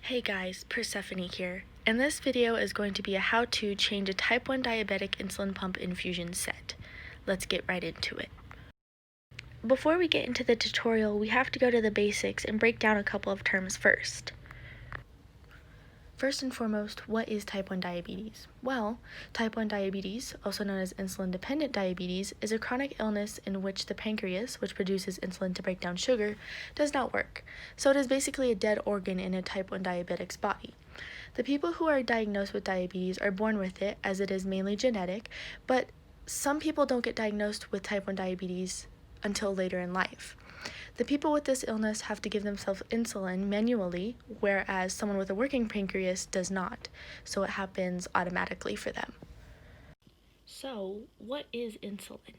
Hey guys, Persephone here, and this video is going to be a how to change a type 1 diabetic insulin pump infusion set. Let's get right into it. Before we get into the tutorial, we have to go to the basics and break down a couple of terms first. First and foremost, what is type 1 diabetes? Well, type 1 diabetes, also known as insulin-dependent diabetes, is a chronic illness in which the pancreas, which produces insulin to break down sugar, does not work. So it is basically a dead organ in a type 1 diabetic's body. The people who are diagnosed with diabetes are born with it, as it is mainly genetic, but some people don't get diagnosed with type 1 diabetes until later in life. The people with this illness have to give themselves insulin manually, whereas someone with a working pancreas does not, so it happens automatically for them. So, what is insulin?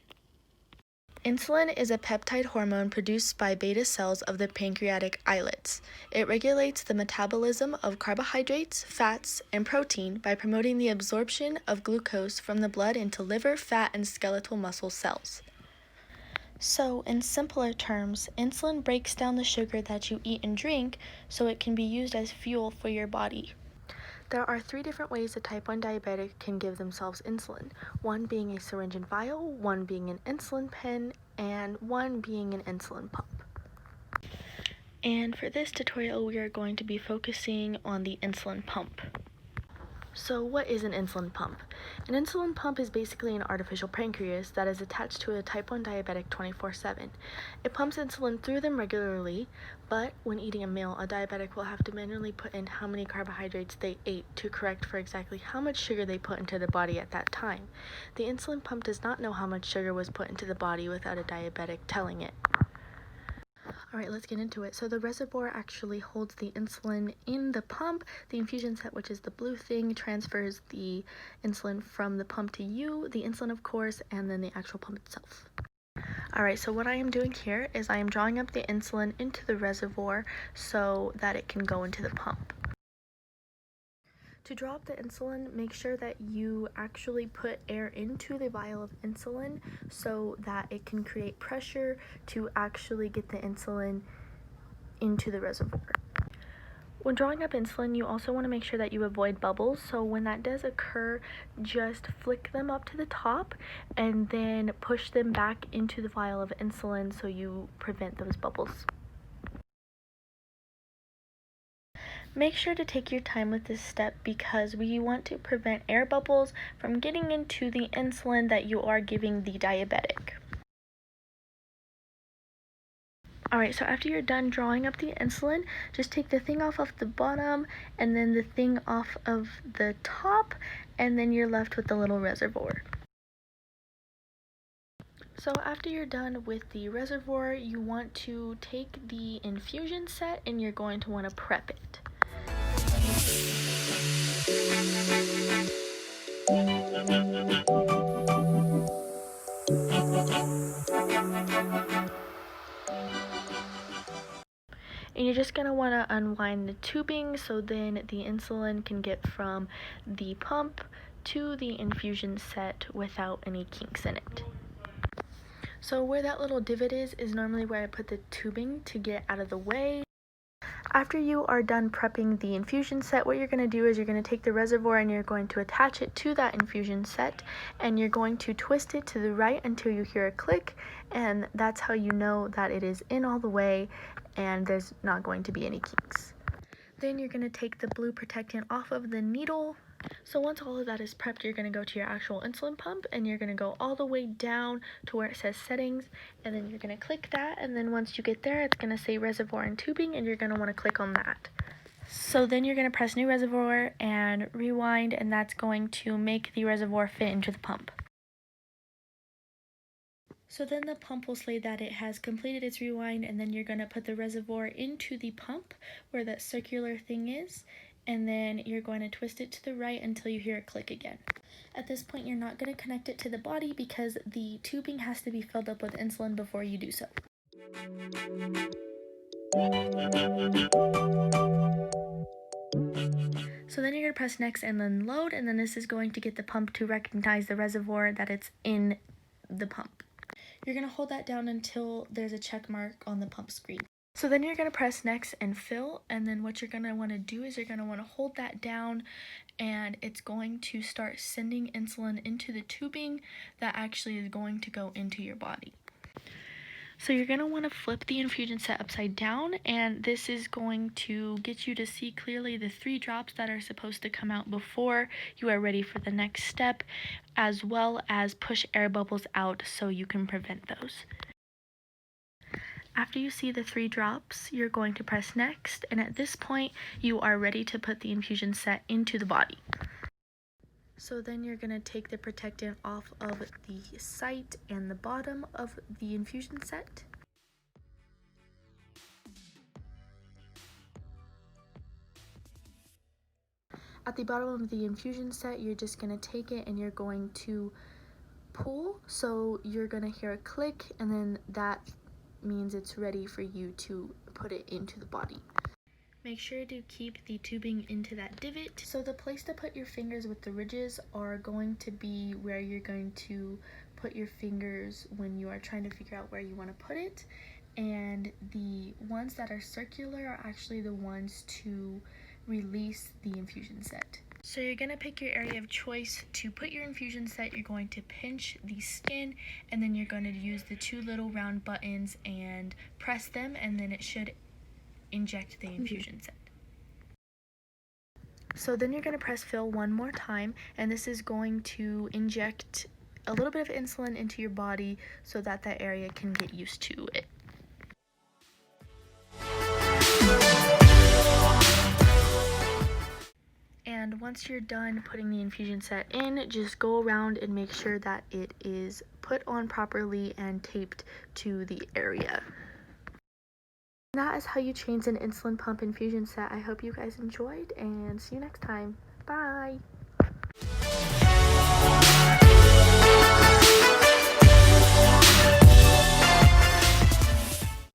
Insulin is a peptide hormone produced by beta cells of the pancreatic islets. It regulates the metabolism of carbohydrates, fats, and protein by promoting the absorption of glucose from the blood into liver, fat, and skeletal muscle cells. So, in simpler terms, insulin breaks down the sugar that you eat and drink so it can be used as fuel for your body. There are 3 different ways a type 1 diabetic can give themselves insulin, one being a syringe and vial, one being an insulin pen, and one being an insulin pump. And for this tutorial, we are going to be focusing on the insulin pump. So what is an insulin pump? An insulin pump is basically an artificial pancreas that is attached to a type 1 diabetic 24/7. It pumps insulin through them regularly, but when eating a meal, a diabetic will have to manually put in how many carbohydrates they ate to correct for exactly how much sugar they put into the body at that time. The insulin pump does not know how much sugar was put into the body without a diabetic telling it. Alright, let's get into it. So the reservoir actually holds the insulin in the pump. The infusion set, which is the blue thing, transfers the insulin from the pump to you, the insulin of course, and then the actual pump itself. Alright, so what I am doing here is I am drawing up the insulin into the reservoir so that it can go into the pump. To draw up the insulin, make sure that you actually put air into the vial of insulin so that it can create pressure to actually get the insulin into the reservoir. When drawing up insulin, you also want to make sure that you avoid bubbles, so when that does occur, just flick them up to the top and then push them back into the vial of insulin so you prevent those bubbles. Make sure to take your time with this step because we want to prevent air bubbles from getting into the insulin that you are giving the diabetic. Alright, so after you're done drawing up the insulin, just take the thing off of the bottom and then the thing off of the top, and then you're left with the little reservoir. So after you're done with the reservoir, you want to take the infusion set and you're going to want to prep it. And you're just going to want to unwind the tubing so then the insulin can get from the pump to the infusion set without any kinks in it. So where that little divot is normally where I put the tubing to get out of the way. After you are done prepping the infusion set, what you're going to do is you're going to take the reservoir and you're going to attach it to that infusion set, and you're going to twist it to the right until you hear a click, and that's how you know that it is in all the way and there's not going to be any kinks. Then you're going to take the blue protectant off of the needle. So once all of that is prepped, you're going to go to your actual insulin pump and you're going to go all the way down to where it says settings, and then you're going to click that, and then once you get there it's going to say reservoir and tubing and you're going to want to click on that. So then you're going to press new reservoir and rewind, and that's going to make the reservoir fit into the pump. So then the pump will say that it has completed its rewind, and then you're going to put the reservoir into the pump where that circular thing is, and then you're going to twist it to the right until you hear it click again. At this point, you're not going to connect it to the body because the tubing has to be filled up with insulin before you do so. So then you're going to press next and then load, and then this is going to get the pump to recognize the reservoir that it's in the pump. You're going to hold that down until there's a check mark on the pump screen. So then you're going to press next and fill, and then what you're going to want to do is you're going to want to hold that down, and it's going to start sending insulin into the tubing that actually is going to go into your body. So you're going to want to flip the infusion set upside down, and this is going to get you to see clearly the 3 drops that are supposed to come out before you are ready for the next step, as well as push air bubbles out so you can prevent those. After you see the 3 drops, you're going to press next, and at this point, you are ready to put the infusion set into the body. So then you're going to take the protectant off of the site and the bottom of the infusion set. At the bottom of the infusion set, you're just going to take it and you're going to pull. So you're going to hear a click, and then that means it's ready for you to put it into the body. Make sure to keep the tubing into that divot. So the place to put your fingers with the ridges are going to be where you're going to put your fingers when you are trying to figure out where you want to put it. And the ones that are circular are actually the ones to release the infusion set. So you're going to pick your area of choice to put your infusion set. You're going to pinch the skin, and then you're going to use the 2 little round buttons and press them, and then it should inject the infusion set. So then you're going to press fill one more time, and this is going to inject a little bit of insulin into your body so that that area can get used to it. And once you're done putting the infusion set in, just go around and make sure that it is put on properly and taped to the area. That is how you change an insulin pump infusion set. I hope you guys enjoyed, and see you next time. Bye!